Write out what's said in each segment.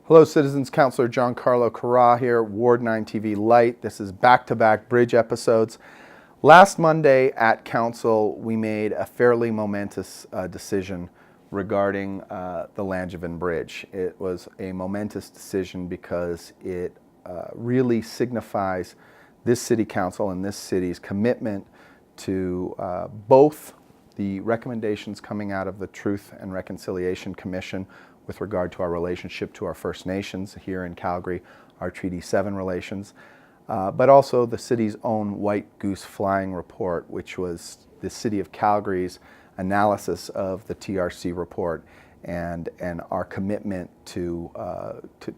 Hello citizens, Councillor Gian-Carlo Carra here, Ward 9 TV Light. This is back-to-back Bridge episodes. Last Monday at Council, we made a fairly momentous decision regarding the Langevin Bridge. It was a momentous decision because it really signifies this City Council and this city's commitment to both the recommendations coming out of the Truth and Reconciliation Commission with regard to our relationship to our First Nations here in Calgary, our Treaty 7 relations, but also the city's own White Goose Flying Report, which was the City of Calgary's analysis of the TRC report and our commitment to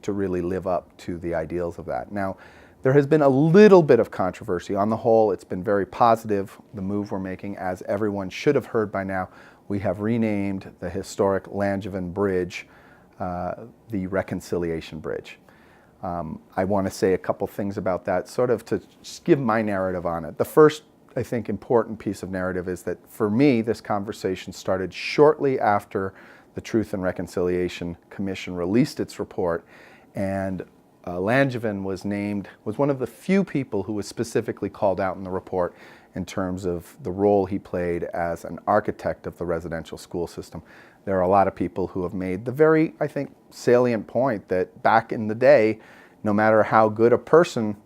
really live up to the ideals of that. Now, there has been a little bit of controversy. On the whole, it's been very positive, the move we're making. As everyone should have heard by now, we have renamed the historic Langevin Bridge the Reconciliation Bridge. I want to say a couple things about that, sort of to just give my narrative on it. The first, I think, important piece of narrative is that for me, this conversation started shortly after the Truth and Reconciliation Commission released its report, and Langevin was one of the few people who was specifically called out in the report in terms of the role he played as an architect of the residential school system. There are a lot of people who have made the very, I think, salient point that back in the day, no matter how good a person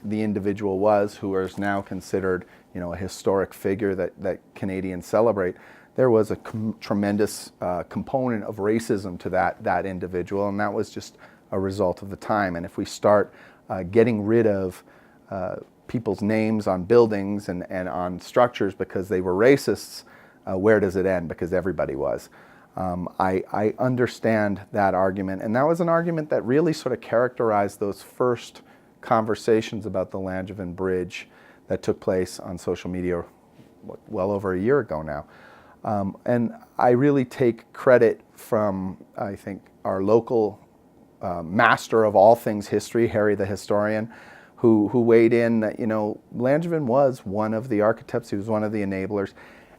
the individual was, who is now considered, a historic figure that Canadians celebrate, there was a tremendous component of racism to that individual, and that was just a result of the time. And if we start getting rid of people's names on buildings and on structures because they were racists, where does it end? Because everybody was. I understand that argument, and that was an argument that really sort of characterized those first conversations about the Langevin Bridge that took place on social media well over a year ago now. And I really take credit from, I think, our local master of all things history, Harry the historian, who weighed in that, Langevin was one of the architects, he was one of the enablers.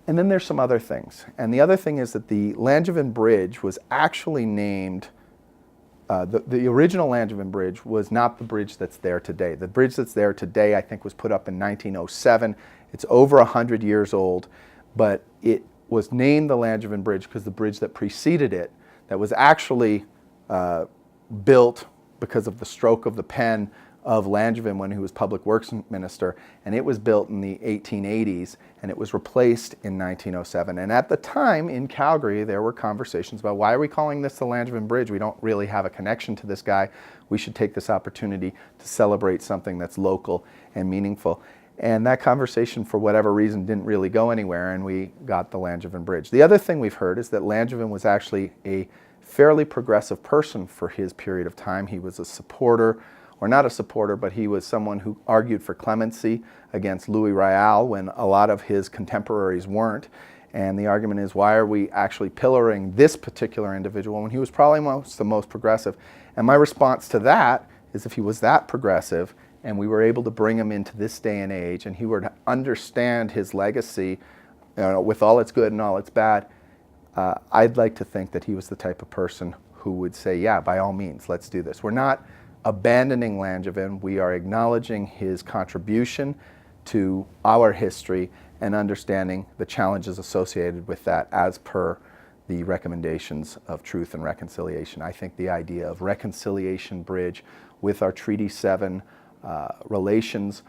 And then there's some other things. And the other thing is that the Langevin Bridge was actually named, the original Langevin Bridge was not the bridge that's there today. The bridge that's there today, I think, was put up in 1907. It's over 100 years old, but it was named the Langevin Bridge because the bridge that preceded it, that was actually built because of the stroke of the pen of Langevin when he was Public Works Minister, and it was built in the 1880s, and it was replaced in 1907. And at the time in Calgary, there were conversations about, why are we calling this the Langevin Bridge? We don't really have a connection to this guy. We should take this opportunity to celebrate something that's local and meaningful. And that conversation, for whatever reason, didn't really go anywhere, and we got the Langevin Bridge. The other thing we've heard is that Langevin was actually a fairly progressive person for his period of time. He was a supporter, or not a supporter, but he was someone who argued for clemency against Louis Riel when a lot of his contemporaries weren't. And the argument is, why are we actually pillaring this particular individual when he was probably the most progressive? And my response to that is, if he was that progressive and we were able to bring him into this day and age and he were to understand his legacy with all its good and all its bad, I'd like to think that he was the type of person who would say, yeah, by all means, let's do this. We're not abandoning Langevin. We are acknowledging his contribution to our history and understanding the challenges associated with that as per the recommendations of Truth and Reconciliation. I think the idea of Reconciliation Bridge with our Treaty 7 relations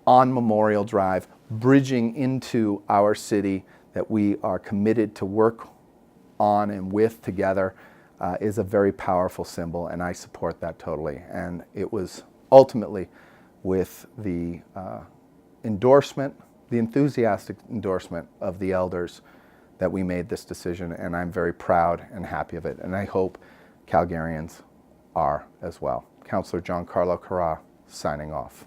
on Memorial Drive, bridging into our city that we are committed to work on and with together, is a very powerful symbol, and I support that totally. And it was ultimately with the endorsement, the enthusiastic endorsement of the elders, that we made this decision, and I'm very proud and happy of it, and I hope Calgarians are as well. Councillor Gian-Carlo Carra, signing off.